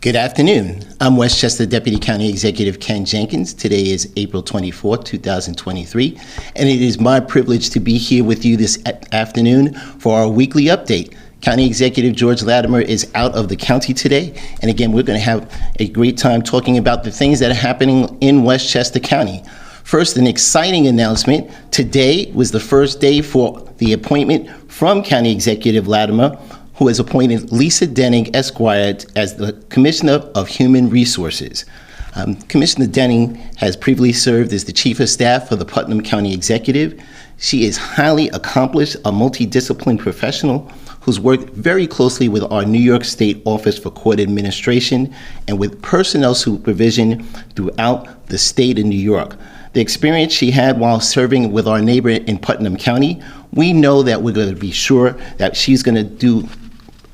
Good afternoon. I'm Westchester Deputy County Executive Ken Jenkins. Today is April 24th, 2023, and it is my privilege to be here with you this afternoon for our weekly update. County Executive George Latimer is out of the county today, and again, we're going to have a great time talking about the things that are happening in Westchester County. First, an exciting announcement. Today was the first day for the appointment from County Executive Latimer, who has appointed Lisa Denning, Esquire, as the Commissioner of Human Resources. Commissioner Denning has previously served as the Chief of Staff for the Putnam County Executive. She is highly accomplished, a multidisciplined professional who's worked very closely with our New York State Office for Court Administration and with personnel supervision throughout the state of New York. The experience she had while serving with our neighbor in Putnam County, we know that we're going to be sure that she's going to do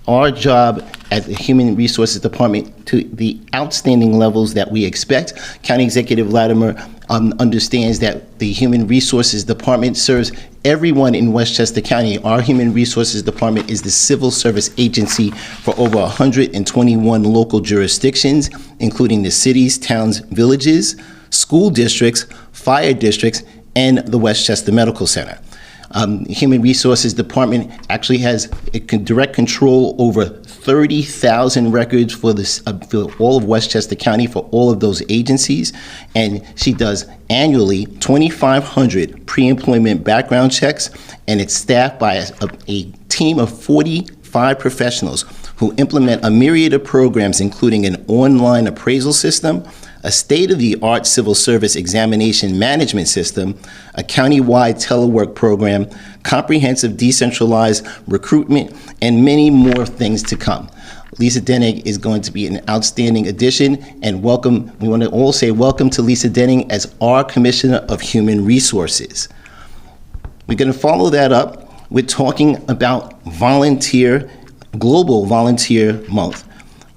our job at the Human Resources Department to the outstanding levels that we expect. County Executive Latimer understands that the Human Resources Department serves everyone in Westchester County. Our Human Resources Department is the civil service agency for over 121 local jurisdictions, including the cities, towns, villages, school districts, fire districts, and the Westchester Medical Center. Human Resources Department actually has direct control over 30,000 records for all of Westchester County for all of those agencies, and she does annually 2,500 pre-employment background checks, and it's staffed by a team of 45 professionals who implement a myriad of programs, including an online appraisal system, a state-of-the-art civil service examination management system, a county-wide telework program, comprehensive decentralized recruitment, and many more things to come. Lisa Denning is going to be an outstanding addition, and welcome. We want to all say welcome to Lisa Denning as our Commissioner of Human Resources. We're going to follow that up with talking about Global Volunteer Month.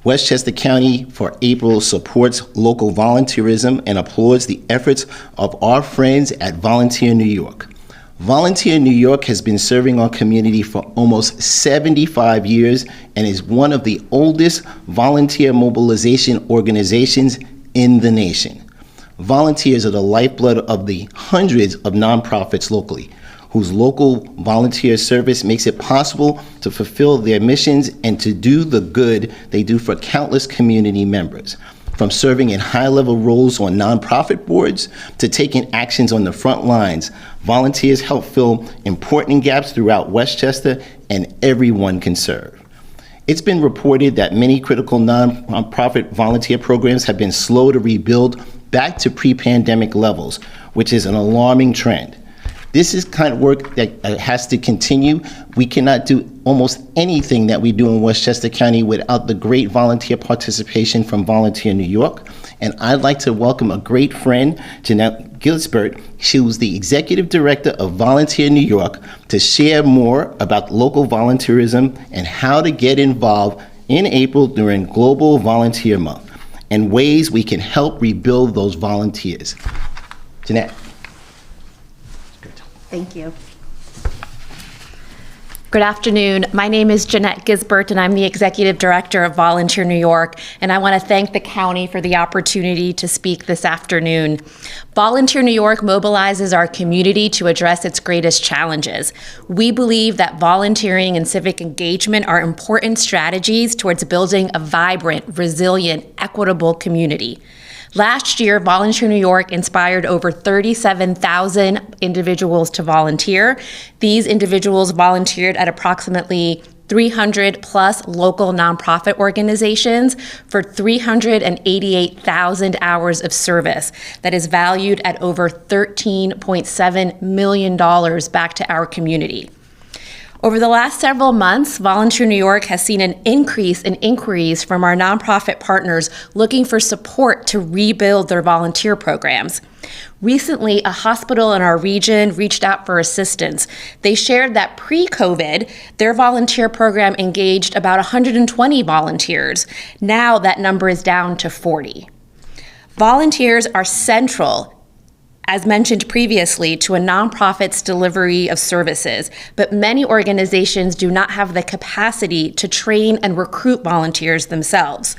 Westchester County for April supports local volunteerism and applauds the efforts of our friends at Volunteer New York. Volunteer New York has been serving our community for almost 75 years and is one of the oldest volunteer mobilization organizations in the nation. Volunteers are the lifeblood of the hundreds of nonprofits locally, whose local volunteer service makes it possible to fulfill their missions and to do the good they do for countless community members. From serving in high-level roles on nonprofit boards to taking actions on the front lines, volunteers help fill important gaps throughout Westchester, and everyone can serve. It's been reported that many critical nonprofit volunteer programs have been slow to rebuild back to pre-pandemic levels, which is an alarming trend. This is kind of work that has to continue. We cannot do almost anything that we do in Westchester County without the great volunteer participation from Volunteer New York. And I'd like to welcome a great friend, Jeanette Gisbert. She was the Executive Director of Volunteer New York, to share more about local volunteerism and how to get involved in April during Global Volunteer Month and ways we can help rebuild those volunteers. Jeanette. Thank you. Good afternoon. My name is Jeanette Gisbert, and I'm the Executive Director of Volunteer New York, and I want to thank the county for the opportunity to speak this afternoon. Volunteer New York mobilizes our community to address its greatest challenges. We believe that volunteering and civic engagement are important strategies towards building a vibrant, resilient, equitable community. Last year, Volunteer New York inspired over 37,000 individuals to volunteer. These individuals volunteered at approximately 300 plus local nonprofit organizations for 388,000 hours of service that is valued at over $13.7 million back to our community. Over the last several months, Volunteer New York has seen an increase in inquiries from our nonprofit partners looking for support to rebuild their volunteer programs. Recently, a hospital in our region reached out for assistance. They shared that pre-COVID, their volunteer program engaged about 120 volunteers. Now that number is down to 40. Volunteers are central, as mentioned previously, to a nonprofit's delivery of services, but many organizations do not have the capacity to train and recruit volunteers themselves.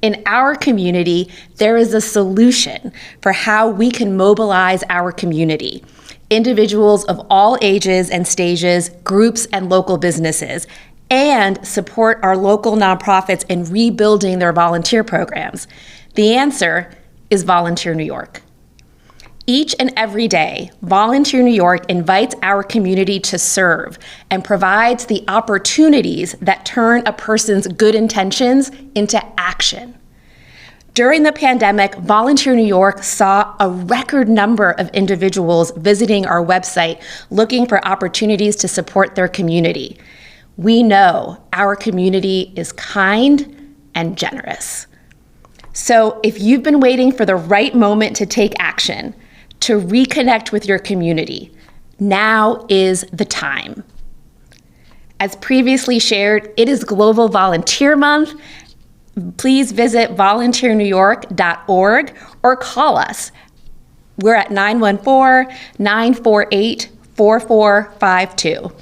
In our community, there is a solution for how we can mobilize our community. Individuals of all ages and stages, groups and local businesses, and support our local nonprofits in rebuilding their volunteer programs. The answer is Volunteer New York. Each and every day, Volunteer New York invites our community to serve and provides the opportunities that turn a person's good intentions into action. During the pandemic, Volunteer New York saw a record number of individuals visiting our website looking for opportunities to support their community. We know our community is kind and generous. So if you've been waiting for the right moment to take action, to reconnect with your community, now is the time. As previously shared, it is Global Volunteer Month. Please visit volunteernewyork.org or call us. We're at 914-948-4452.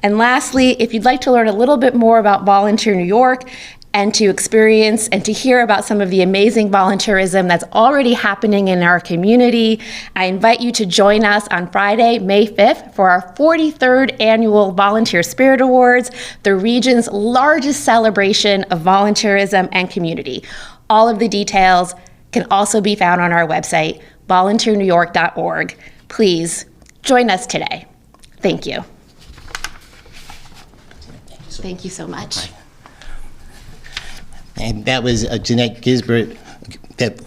And lastly, if you'd like to learn a little bit more about Volunteer New York and to experience and to hear about some of the amazing volunteerism that's already happening in our community, I invite you to join us on Friday, May 5th for our 43rd Annual Volunteer Spirit Awards, the region's largest celebration of volunteerism and community. All of the details can also be found on our website, volunteernewyork.org. Please join us today. Thank you. Thank you so much. And that was Jeanette Gisbert,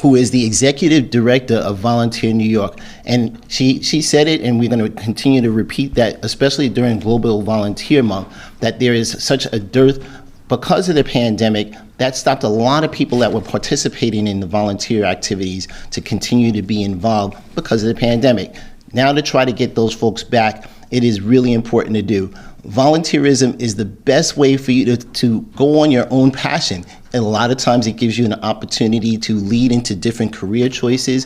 who is the executive director of Volunteer New York. And she said it, and we're going to continue to repeat that, especially during Global Volunteer Month, that there is such a dearth because of the pandemic. That stopped a lot of people that were participating in the volunteer activities to continue to be involved because of the pandemic. Now to try to get those folks back, it is really important to do. Volunteerism is the best way for you to go on your own passion. And a lot of times it gives you an opportunity to lead into different career choices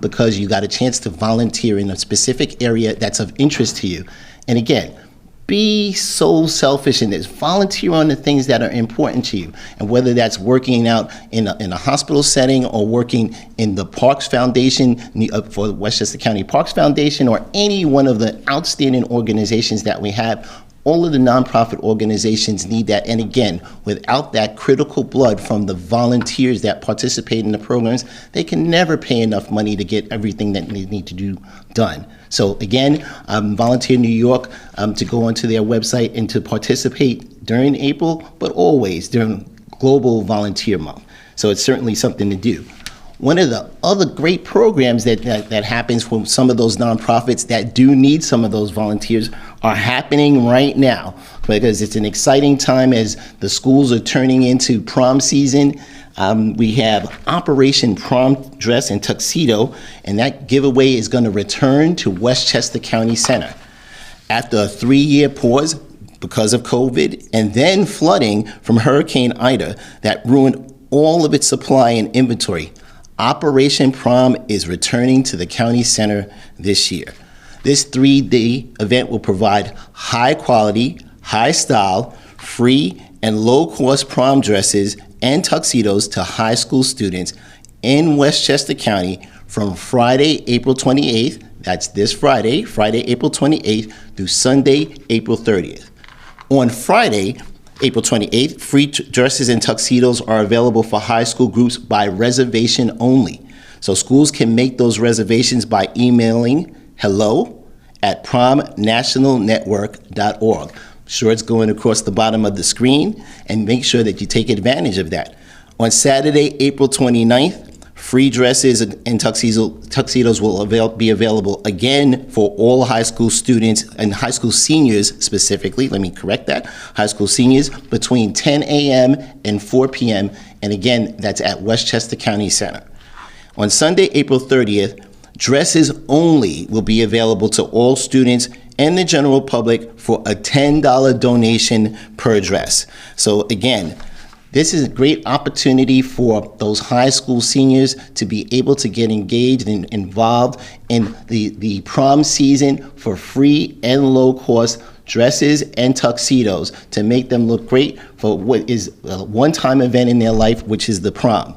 because you got a chance to volunteer in a specific area that's of interest to you. And again, be so selfish in this. Volunteer on the things that are important to you. And whether that's working out in a hospital setting or working in the Parks Foundation for Westchester County Parks Foundation or any one of the outstanding organizations that we have, all of the nonprofit organizations need that. And again, without that critical blood from the volunteers that participate in the programs, they can never pay enough money to get everything that they need to do done. So again, Volunteer New York, to go onto their website and to participate during April, but always during Global Volunteer Month. So it's certainly something to do. One of the other great programs that happens from some of those nonprofits that do need some of those volunteers are happening right now, because it's an exciting time as the schools are turning into prom season. We have Operation Prom Dress and Tuxedo, and that giveaway is going to return to Westchester County Center. After a 3-year pause because of COVID and then flooding from Hurricane Ida that ruined all of its supply and inventory, Operation Prom is returning to the county center this year. This 3-day event will provide high quality, high style, free and low cost prom dresses and tuxedos to high school students in Westchester County from Friday, April 28th, that's this Friday, April 28th through Sunday, April 30th. On Friday, April 28th, free dresses and tuxedos are available for high school groups by reservation only. So schools can make those reservations by emailing hello@promnationalnetwork.org. I'm sure it's going across the bottom of the screen, and make sure that you take advantage of that. On Saturday, April 29th, free dresses and tuxedos will be available again for all high school students and high school seniors specifically. Let me correct that. High school seniors between 10 a.m. and 4 p.m. And again, that's at Westchester County Center. On Sunday, April 30th, dresses only will be available to all students and the general public for a $10 donation per dress. So again, this is a great opportunity for those high school seniors to be able to get engaged and involved in the prom season for free and low cost dresses and tuxedos to make them look great for what is a one-time event in their life, which is the prom.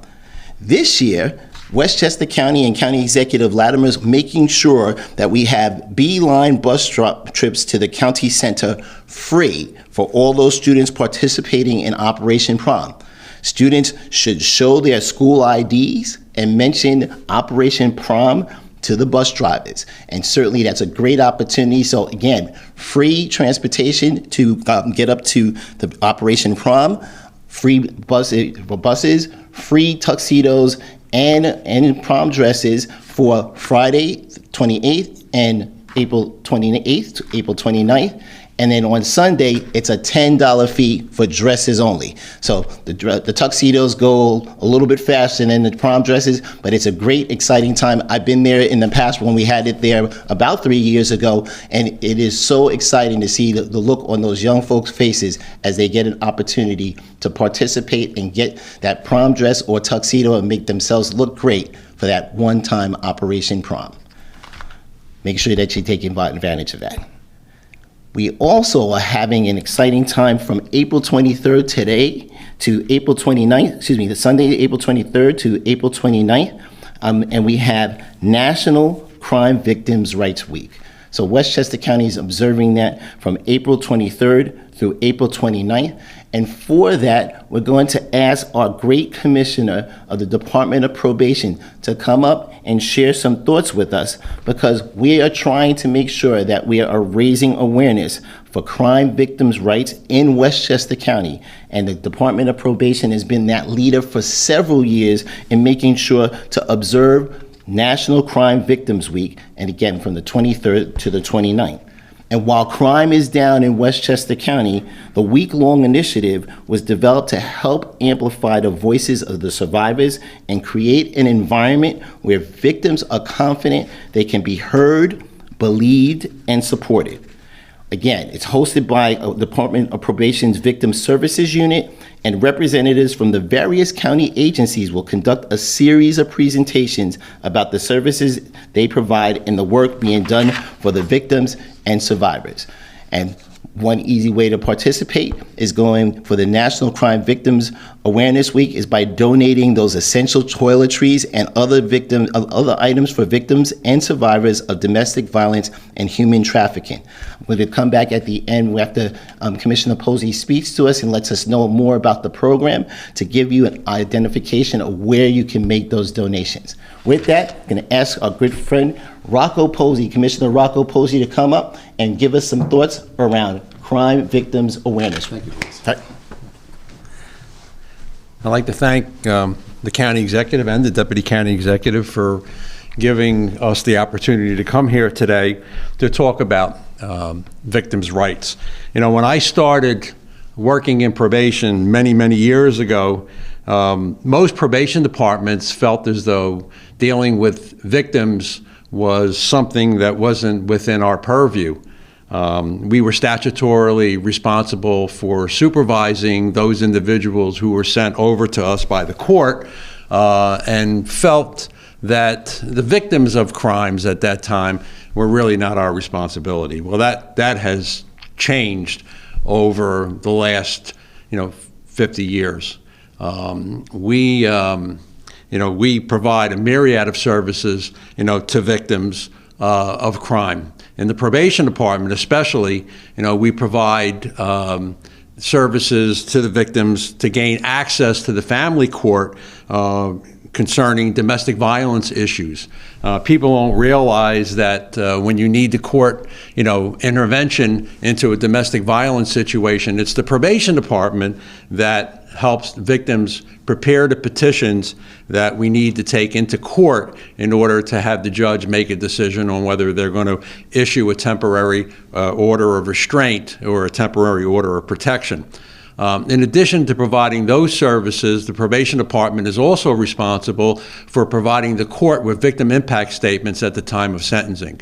This year, Westchester County and County Executive Latimer is making sure that we have B-line bus trips to the county center free for all those students participating in Operation Prom. Students should show their school IDs and mention Operation Prom to the bus drivers. And certainly that's a great opportunity. So again, free transportation to get up to the Operation Prom, free buses, free tuxedos, and prom dresses for Friday 28th and April 28th to April 29th. And then on Sunday, it's a $10 fee for dresses only. So the tuxedos go a little bit faster than the prom dresses, but it's a great, exciting time. I've been there in the past when we had it there about 3 years ago, and it is so exciting to see the look on those young folks' faces as they get an opportunity to participate and get that prom dress or tuxedo and make themselves look great for that one-time Operation Prom. Make sure that you take advantage of that. We also are having an exciting time from April 23rd today to April 29th, the Sunday, April 23rd to April 29th, and we have National Crime Victims' Rights Week. So Westchester County is observing that from April 23rd through April 29th. And for that, we're going to ask our great commissioner of the Department of Probation to come up and share some thoughts with us, because we are trying to make sure that we are raising awareness for crime victims' rights in Westchester County. And the Department of Probation has been that leader for several years in making sure to observe National Crime Victims Week, and again from the 23rd to the 29th. And while crime is down in Westchester County, the week-long initiative was developed to help amplify the voices of the survivors and create an environment where victims are confident they can be heard, believed, and supported. Again, it's hosted by Department of Probation's Victim Services Unit, and representatives from the various county agencies will conduct a series of presentations about the services they provide and the work being done for the victims and survivors. And one easy way to participate is going for the National Crime Victims Awareness Week is by donating those essential toiletries and other items for victims and survivors of domestic violence and human trafficking. When we come back at the end, after Commissioner Posey speaks to us and lets us know more about the program, to give you an identification of where you can make those donations. With that, I'm going to ask our good friend Rocco Posey, Commissioner Rocco Posey, to come up and give us some thoughts around Crime Victims Awareness. Thank you, please. Right. I'd like to thank the county executive and the deputy county executive for giving us the opportunity to come here today to talk about victims' rights. You know, when I started working in probation many, many years ago, most probation departments felt as though dealing with victims was something that wasn't within our purview. We were statutorily responsible for supervising those individuals who were sent over to us by the court, and felt that the victims of crimes at that time were really not our responsibility. Well, that has changed over the last 50 years. We provide a myriad of services, to victims of crime. In the probation department, especially, we provide services to the victims to gain access to the family court concerning domestic violence issues. People don't realize that when you need the court, intervention into a domestic violence situation, it's the probation department that helps victims prepare the petitions that we need to take into court in order to have the judge make a decision on whether they're going to issue a temporary order of restraint or a temporary order of protection. In addition to providing those services, the probation department is also responsible for providing the court with victim impact statements at the time of sentencing.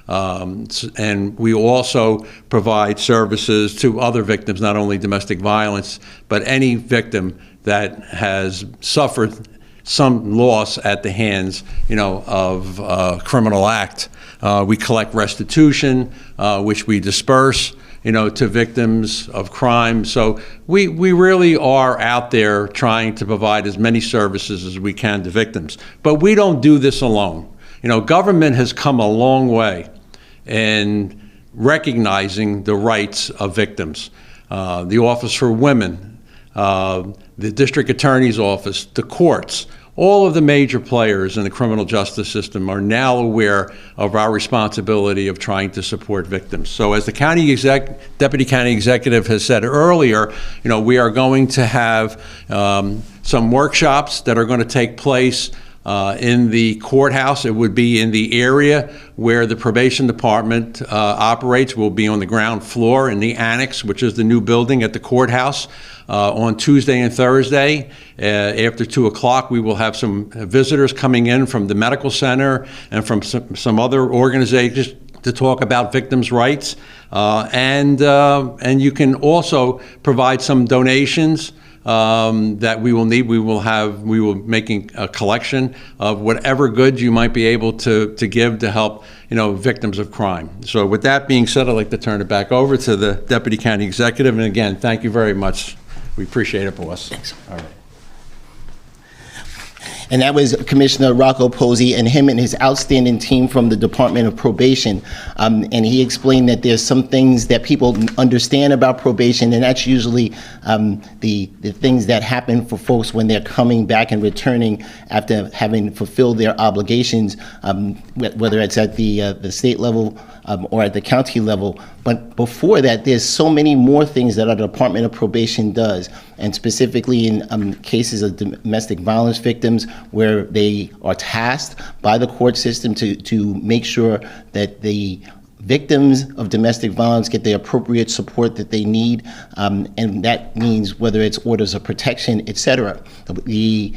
And we also provide services to other victims, not only domestic violence, but any victim that has suffered some loss at the hands, of a criminal act. We collect restitution, which we disperse to victims of crime. So we really are out there trying to provide as many services as we can to victims. But we don't do this alone. Government has come a long way in recognizing the rights of victims. The Office for Women, the District Attorney's Office, the courts, all of the major players in the criminal justice system are now aware of our responsibility of trying to support victims. So as the Deputy County Executive has said earlier, we are going to have some workshops that are going to take place in the courthouse. It would be in the area where the probation department operates. We'll be on the ground floor in the annex, which is the new building at the courthouse. On Tuesday and Thursday, after 2 o'clock, we will have some visitors coming in from the medical center and from some other organizations to talk about victims' rights. And you can also provide some donations that we will need. We will making a collection of whatever goods you might be able to give to help victims of crime. So with that being said, I'd like to turn it back over to the Deputy County Executive. And again, thank you very much. We appreciate it, boss. Thanks. All right. And that was Commissioner Rocco Posey and him and his outstanding team from the Department of Probation. And he explained that there's some things that people understand about probation, and that's usually the things that happen for folks when they're coming back and returning after having fulfilled their obligations, whether it's at the state level or at the county level. But before that, there's so many more things that our Department of Probation does, and specifically in cases of domestic violence victims, where they are tasked by the court system to make sure that the victims of domestic violence get the appropriate support that they need, and that means whether it's orders of protection, et cetera. The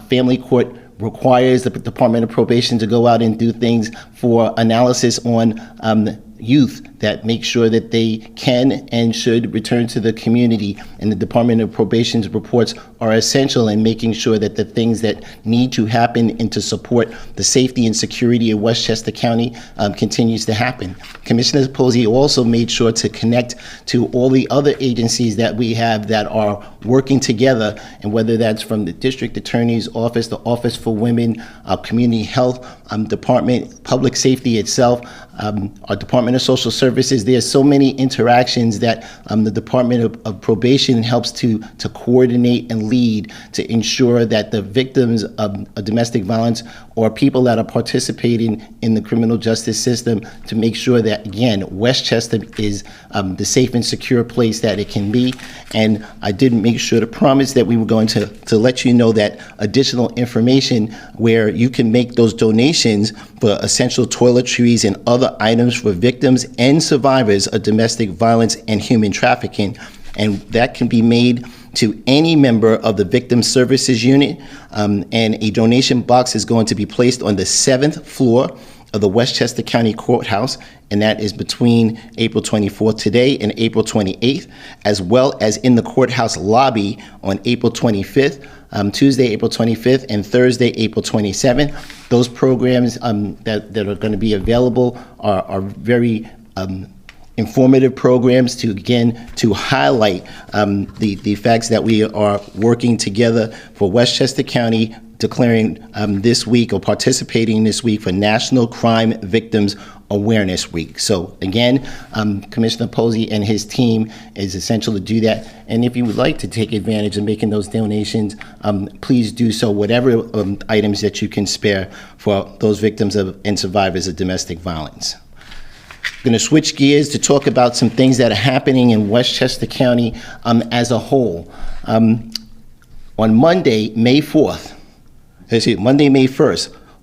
family court requires the Department of Probation to go out and do things for analysis on youth that make sure that they can and should return to the community. And the Department of Probation's reports are essential in making sure that the things that need to happen and to support the safety and security of Westchester County continues to happen. Commissioner Posey also made sure to connect to all the other agencies that we have that are working together, and whether that's from the District Attorney's Office, the Office for Women, our Community Health Department, Public Safety itself, our Department of Social Services. There's so many interactions that the Department of Probation helps to coordinate and lead to ensure that the victims of domestic violence or people that are participating in the criminal justice system, to make sure that, again, Westchester is the safe and secure place that it can be. And I did make sure to promise that we were going to let you know that additional information where you can make those donations for essential toiletries and other items for victims and survivors of domestic violence and human trafficking. And that can be made to any member of the Victim Services Unit. And a donation box is going to be placed on the 7th floor of the Westchester County Courthouse, and that is between April 24th today and April 28th, as well as in the courthouse lobby on April 25th, Tuesday, April 25th, and Thursday, April 27th. Those programs that are going to be available are very informative programs to highlight the facts that we are working together for Westchester County, declaring this week or participating this week for National Crime Victims Awareness Week. So again, Commissioner Posey and his team is essential to do that. And if you would like to take advantage of making those donations, please do so, whatever items that you can spare for those victims of and survivors of domestic violence. I'm going to switch gears to talk about some things that are happening in Westchester County as a whole. On Monday, May 1st,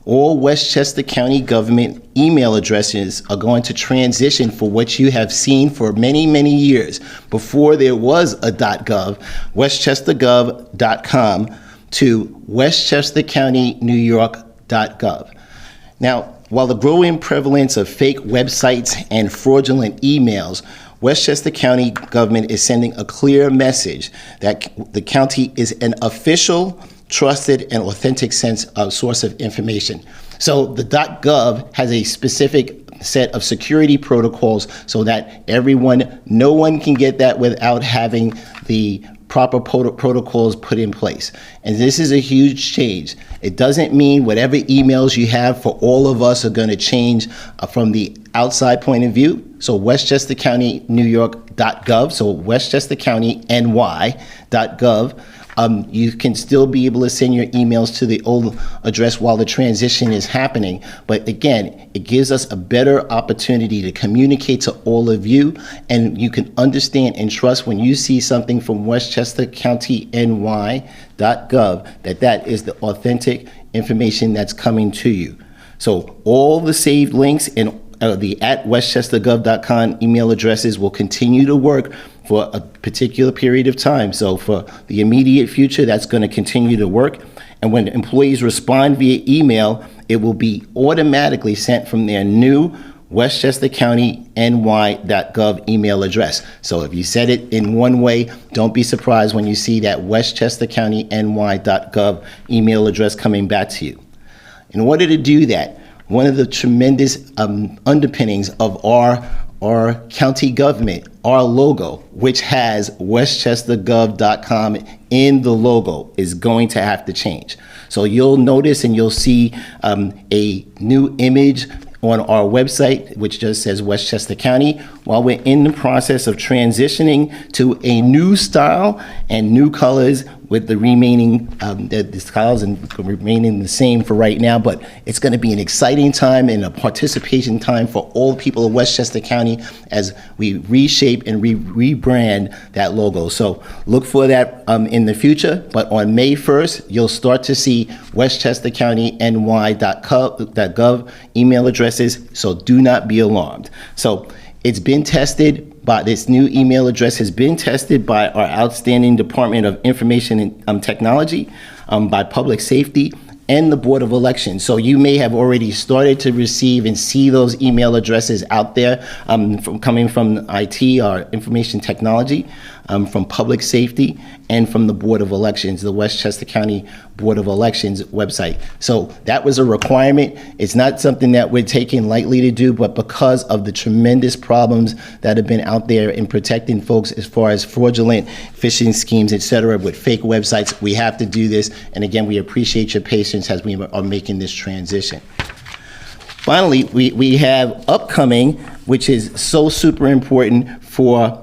all Westchester County government email addresses are going to transition for what you have seen for many, many years. Before there was a .gov, westchestergov.com to westchestercountynewyork.gov. Now, while the growing prevalence of fake websites and fraudulent emails, Westchester County government is sending a clear message that the county is an official, trusted, and authentic source of information. So the .gov has a specific set of security protocols so that no one can get that without having the proper protocols put in place. And this is a huge change. It doesn't mean whatever emails you have for all of us are going to change from the outside point of view. So Westchester County, New York.gov, so Westchester County, NY.gov. You can still be able to send your emails to the old address while the transition is happening. But again, it gives us a better opportunity to communicate to all of you, and you can understand and trust when you see something from Westchester County NY.gov that is the authentic information that's coming to you. So all the saved links and the @westchestergov.com email addresses will continue to work for a particular period of time. So for the immediate future, that's going to continue to work. And when employees respond via email, it will be automatically sent from their new Westchester County NY.gov email address. So if you said it in one way, don't be surprised when you see that Westchester County NY.gov email address coming back to you. In order to do that, one of the tremendous underpinnings of our county government, our logo, which has westchestergov.com in the logo, is going to have to change. So you'll notice and you'll see a new image on our website, which just says Westchester County, while we're in the process of transitioning to a new style and new colors with the remaining, the styles and remaining the same for right now, but it's going to be an exciting time and a participation time for all people of Westchester County as we reshape and rebrand that logo. So look for that in the future, but on May 1st, you'll start to see Westchester County NY.gov email addresses, so do not be alarmed. So it's been tested. But this new email address has been tested by our outstanding Department of Information and Technology, by Public Safety, and the Board of Elections. So you may have already started to receive and see those email addresses out there coming from IT, our information technology, from Public Safety, and from the Board of Elections, the Westchester County Board of Elections website. So that was a requirement. It's not something that we're taking lightly to do, but because of the tremendous problems that have been out there in protecting folks as far as fraudulent phishing schemes, et cetera, with fake websites, we have to do this. And again, we appreciate your patience as we are making this transition. Finally, we have upcoming, which is so super important for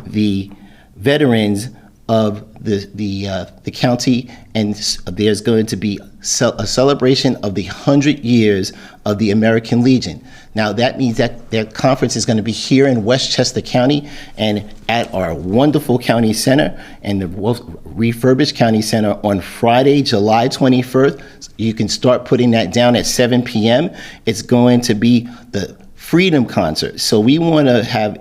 the veterans of the county, and there's going to be a celebration of the 100 years of the American Legion. Now that means that their conference is going to be here in Westchester County and at our wonderful county center and the refurbished county center on Friday, July 21st. You can start putting that down at 7 p.m. It's going to be the Freedom Concert. So we're going to have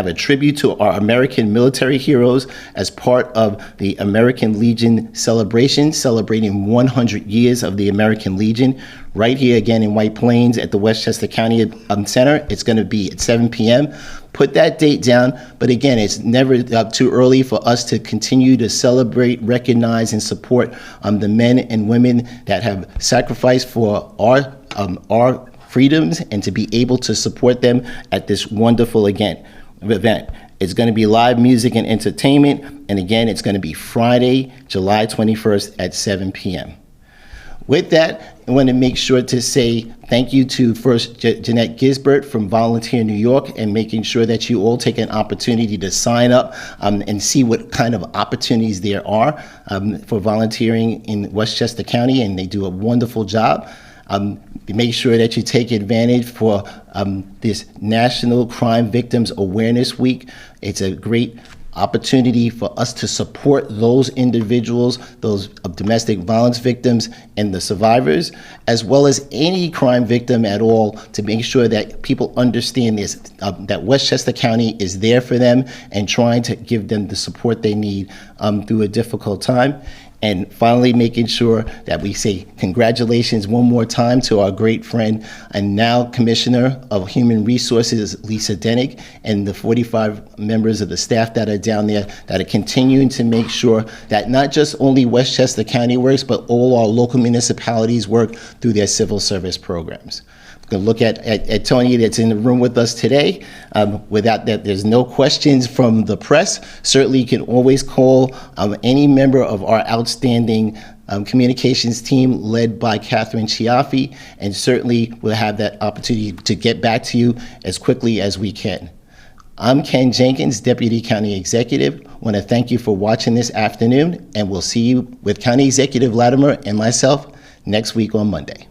a tribute to our American military heroes as part of the American Legion celebration, celebrating 100 years of the American Legion, right here again in White Plains at the Westchester County Center. It's going to be at 7 p.m. Put that date down, but again, it's never too early for us to continue to celebrate, recognize, and support the men and women that have sacrificed for our freedoms, and to be able to support them at this wonderful event. It's going to be live music and entertainment, and again, it's going to be Friday, July 21st at 7 p.m. With that, I want to make sure to say thank you to first Jeanette Gisbert from Volunteer New York, and making sure that you all take an opportunity to sign up and see what kind of opportunities there are for volunteering in Westchester County, and they do a wonderful job. Make sure that you take advantage for this National Crime Victims Awareness Week. It's a great opportunity for us to support those individuals, those domestic violence victims and the survivors, as well as any crime victim at all, to make sure that people understand this, that Westchester County is there for them and trying to give them the support they need through a difficult time. And finally, making sure that we say congratulations one more time to our great friend and now Commissioner of Human Resources, Lisa Denig, and the 45 members of the staff that are down there that are continuing to make sure that not just only Westchester County works, but all our local municipalities work through their civil service programs. can look at Tony that's in the room with us today. Without that, there's no questions from the press. Certainly, you can always call any member of our outstanding communications team led by Catherine Chiaffi, and certainly we'll have that opportunity to get back to you as quickly as we can. I'm Ken Jenkins, Deputy County Executive. I want to thank you for watching this afternoon, and we'll see you with County Executive Latimer and myself next week on Monday.